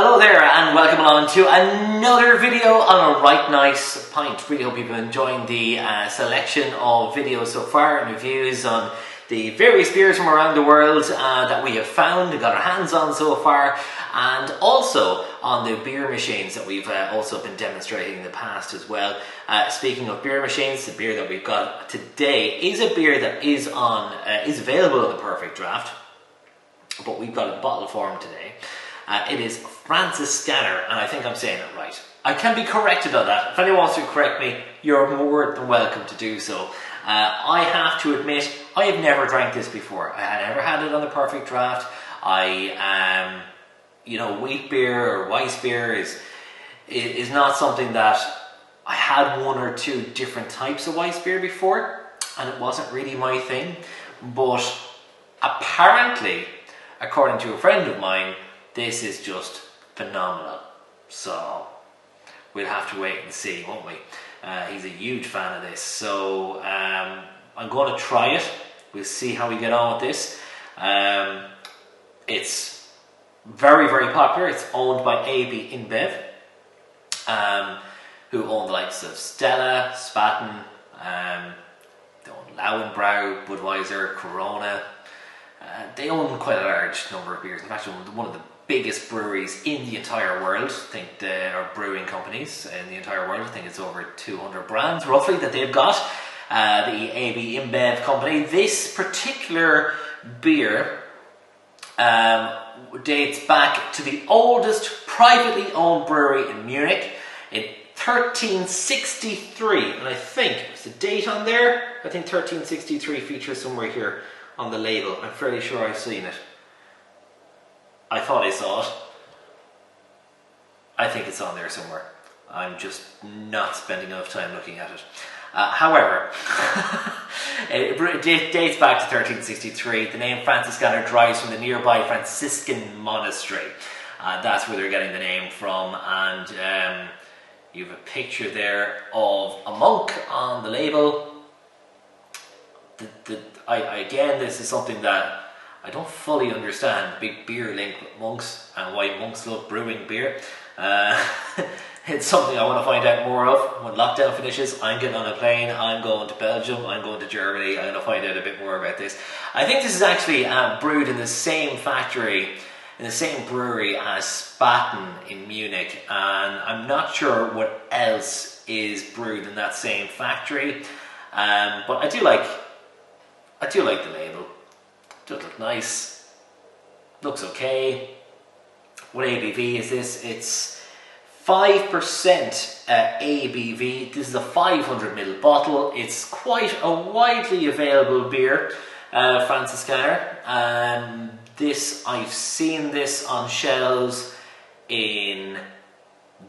Hello there and welcome along to another video on a right nice pint. Really hope you've been enjoying the selection of videos so far and reviews on the various beers from around the world that we have found and got our hands on so far, and also on the beer machines that we've also been demonstrating in the past as well. Speaking of beer machines, the beer that we've got today is a beer that is available in the Perfect Draft, but we've got a bottle form today. It is Franziskaner, and I think I'm saying it right. I can be corrected on that. If anyone wants to correct me, you're more than welcome to do so. I have to admit, I have never drank this before. I had never had it on the Perfect Draft. Wheat beer or Weissbier is not something that I had one or two different types of Weissbier before, and it wasn't really my thing. But apparently, according to a friend of mine, this is just phenomenal. So we'll have to wait and see, won't we? He's a huge fan of this, so I'm going to try it. We'll see how we get on with this. It's very, very popular. It's owned by AB InBev, who own the likes of Stella, Spaten, they own Lauenbrau, Budweiser, Corona. They own quite a large number of beers. In fact, one of the biggest breweries in the entire world. I think there are brewing companies in the entire world. I think it's over 200 brands roughly that they've got. The AB InBev company. This particular beer dates back to the oldest privately owned brewery in Munich in 1363, and I think there's a date on there. I think 1363 features somewhere here on the label. I'm fairly sure I've seen it. I thought I saw it. I think it's on there somewhere. I'm just not spending enough time looking at it. However, it dates back to 1363. The name Franziskaner derives from the nearby Franciscan monastery. That's where they're getting the name from, and you have a picture there of a monk on the label. Again, this is something that I don't fully understand, the big beer link with monks and why monks love brewing beer. It's something I want to find out more of. When lockdown finishes, I'm getting on a plane, I'm going to Belgium, I'm going to Germany, I'm going to find out a bit more about this. I think this is actually brewed in the same factory, in the same brewery as Spaten in Munich, and I'm not sure what else is brewed in that same factory, but I do like the label. It does look nice. Looks okay. What ABV is this? It's 5% ABV. This is a 500ml bottle. It's quite a widely available beer, Franziskaner. I've seen this on shelves in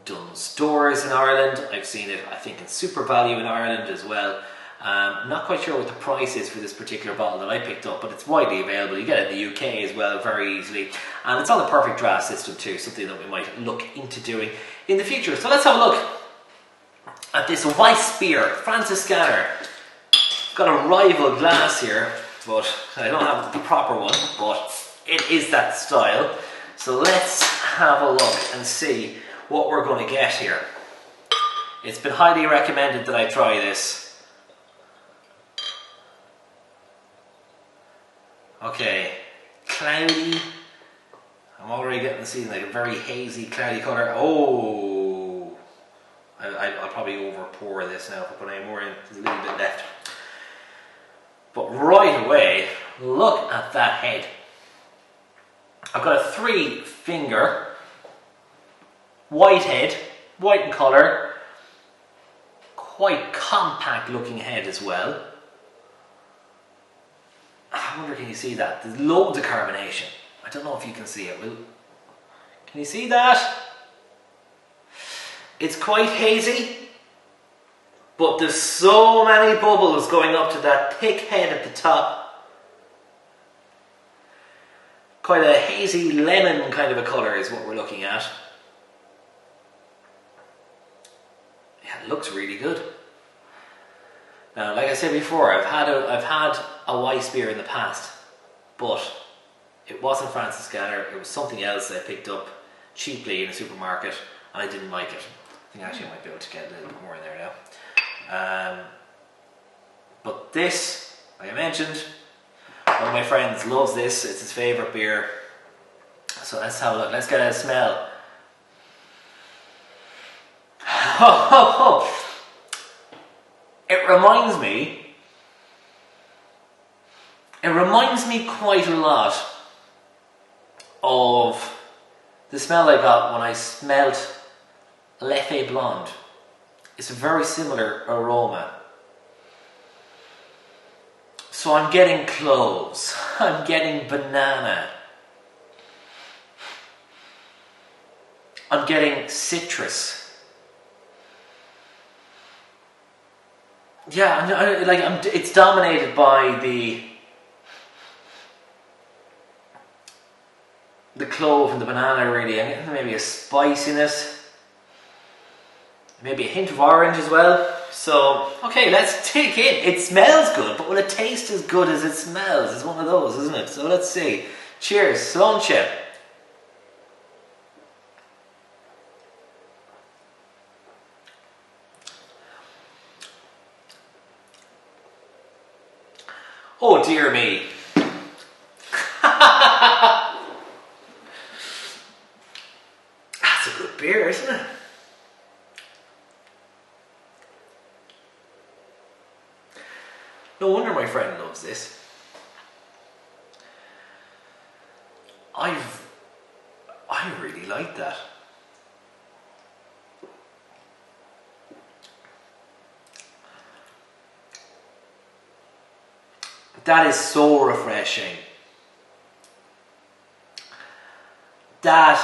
Dunnes Stores in Ireland. I've seen it, I think, in Super Value in Ireland as well. I'm not quite sure what the price is for this particular bottle that I picked up, but it's widely available. You get it in the UK as well very easily, and it's on the Perfect Draft system too, something that we might look into doing in the future. So let's have a look at this Weissbier Franziskaner. Got a rival glass here, but I don't have the proper one, but it is that style. So let's have a look and see what we're going to get here. It's been highly recommended that I try this. Okay, cloudy. I'm already getting to see like a very hazy, cloudy colour. Oh, I'll probably over pour this now if I put any more in. There's a little bit left. But right away, look at that head. I've got a 3-finger white head, white in colour, quite compact looking head as well. I wonder, can you see that? There's loads of carbonation. I don't know if you can see it. Can you see that? It's quite hazy, but there's so many bubbles going up to that thick head at the top. Quite a hazy lemon kind of a colour is what we're looking at. Yeah, it looks really good. Now, like I said before, I've had a Weissbier in the past, but it wasn't Franziskaner. It was something else I picked up cheaply in a supermarket, and I didn't like it. I think actually I might be able to get a little bit more in there now. But this, like I mentioned, one of my friends loves this. It's his favourite beer. So let's have a look. Let's get a smell. It reminds me quite a lot of the smell I got when I smelt Leffe Blonde. It's a very similar aroma. So I'm getting cloves, I'm getting banana, I'm getting citrus. Yeah, it's dominated by the clove and the banana, really. I'm getting maybe a spiciness, maybe a hint of orange as well. So, okay, let's take it. It smells good, but will it taste as good as it smells? It's one of those, isn't it? So let's see. Cheers, Slonche. Oh dear me. That's a good beer, isn't it? No wonder my friend loves this. I really like that. That is so refreshing. That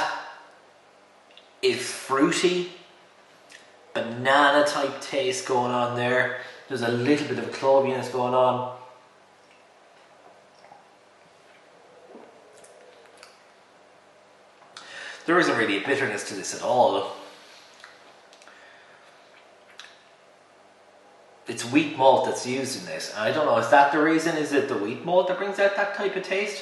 is fruity, banana type taste going on there. There's a little bit of a cloviness going on. There isn't really a bitterness to this at all. It's wheat malt that's used in this. I don't know, is that the reason? Is it the wheat malt that brings out that type of taste?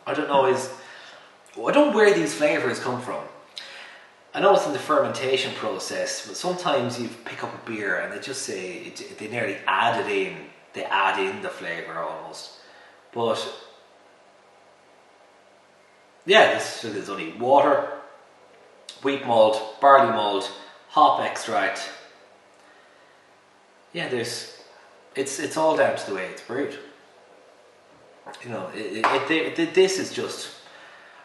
I don't know, I don't know where these flavours come from. I know it's in the fermentation process, but sometimes you pick up a beer and they just say, they nearly add it in. They add in the flavour almost. But, yeah, there's only water, wheat malt, barley malt, hop extract. Yeah, it's all down to the way it's brewed. You know, this is just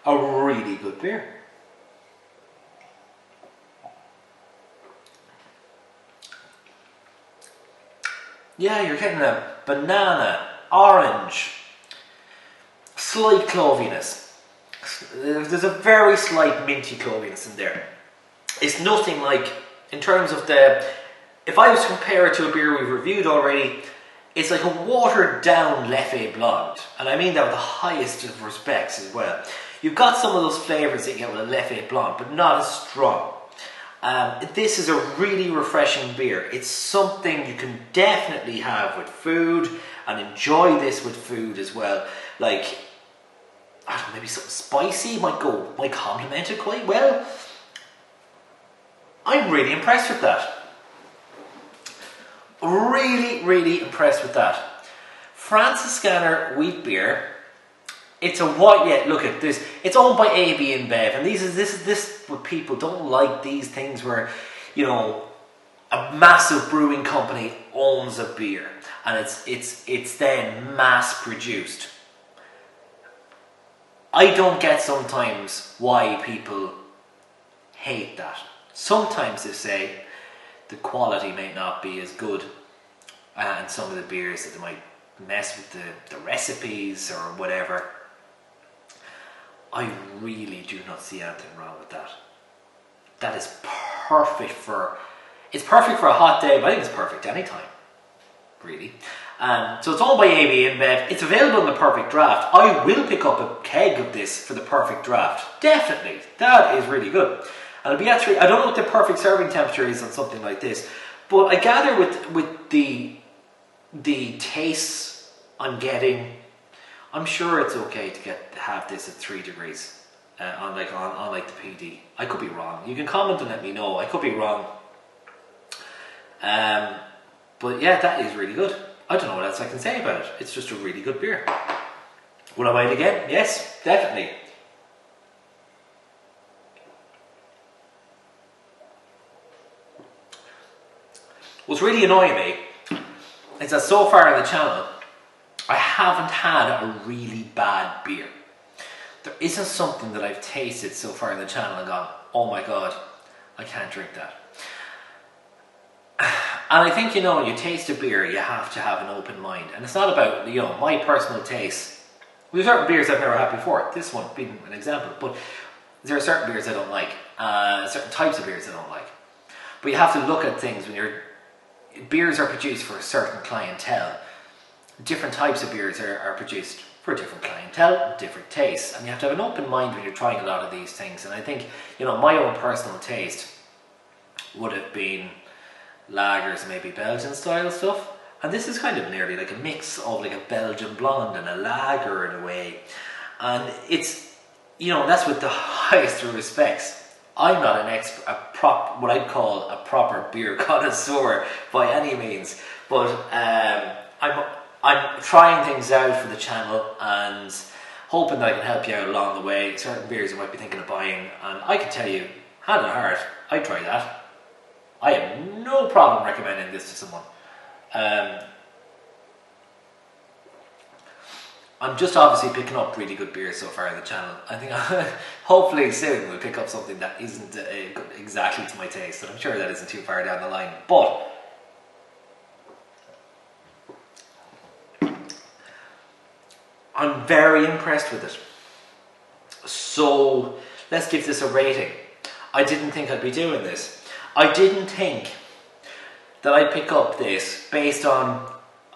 a really good beer. Yeah, you're getting a banana, orange, slight cloviness. There's a very slight minty cloviness in there. It's nothing like, in terms of if I was to compare it to a beer we've reviewed already, it's like a watered down Leffe Blonde. And I mean that with the highest of respects as well. You've got some of those flavours that you get with a Leffe Blonde, but not as strong. This is a really refreshing beer. It's something you can definitely have with food and enjoy this with food as well. Like, I don't know, maybe something spicy might complement it quite well. I'm really impressed with that. Really, really impressed with that. Franziskaner Weissbier. It's a white. Yeah, look at this. It's owned by AB InBev, and this is what people don't like. These things where, you know, a massive brewing company owns a beer, and it's then mass produced. I don't get sometimes why people hate that. Sometimes they say the quality may not be as good, and some of the beers that they might mess with the recipes or whatever. I really do not see anything wrong with that. That is perfect it's perfect for a hot day, but I think it's perfect anytime, really. So it's owned by AB InBev. It's available in the Perfect Draft. I will pick up a keg of this for the Perfect Draft. Definitely. That is really good. And it'll be at 3. I don't know what the perfect serving temperature is on something like this, but I gather with the tastes I'm getting, I'm sure it's okay to have this at 3 degrees on like the PD. I could be wrong. You can comment and let me know. I could be wrong. But yeah, that is really good. I don't know what else I can say about it. It's just a really good beer. Would I buy it again? Yes, definitely. What's really annoying me is that so far on the channel, I haven't had a really bad beer. There isn't something that I've tasted so far on the channel and gone, oh my god, I can't drink that. And I think, when you taste a beer, you have to have an open mind. And it's not about, my personal taste. There are certain beers I've never had before, this one being an example, but there are certain beers I don't like, certain types of beers I don't like. But you have to look at things when beers are produced for a certain clientele. Different types of beers are produced for different clientele, different tastes, and you have to have an open mind when you're trying a lot of these things. And I think, my own personal taste would have been lagers, maybe Belgian style stuff. And this is kind of nearly like a mix of like a Belgian blonde and a lager in a way. And it's, that's with the highest of respects. I'm not what I'd call a proper beer connoisseur by any means, but I'm trying things out for the channel and hoping that I can help you out along the way. Certain beers you might be thinking of buying, and I can tell you, hand on heart, I'd try that. I have no problem recommending this to someone. I'm just obviously picking up really good beers so far on the channel. I think hopefully soon we'll pick up something that isn't exactly to my taste, and I'm sure that isn't too far down the line. But I'm very impressed with it. So let's give this a rating. I didn't think I'd be doing this. I didn't think that I'd pick up this based on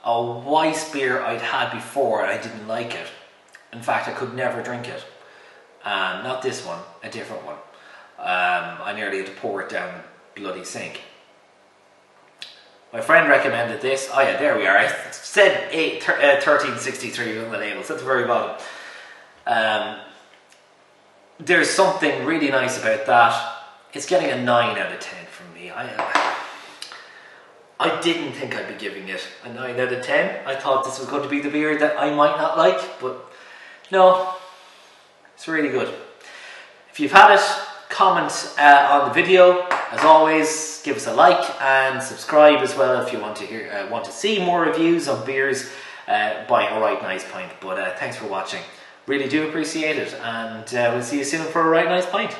a Weissbier I'd had before and I didn't like it. In fact, I could never drink it. Not this one, a different one. I nearly had to pour it down the bloody sink. My friend recommended this. Oh yeah, there we are. I said 1363 on the label, so at the very bottom. There's something really nice about that. It's getting a 9 out of 10 from me. I didn't think I'd be giving it a 9 out of 10. I thought this was going to be the beer that I might not like, but no, it's really good. If you've had it, comment on the video. As always, give us a like and subscribe as well if you want to see more reviews of beers by A Right Nice Pint. But thanks for watching. Really do appreciate it, and we'll see you soon for A Right Nice Pint.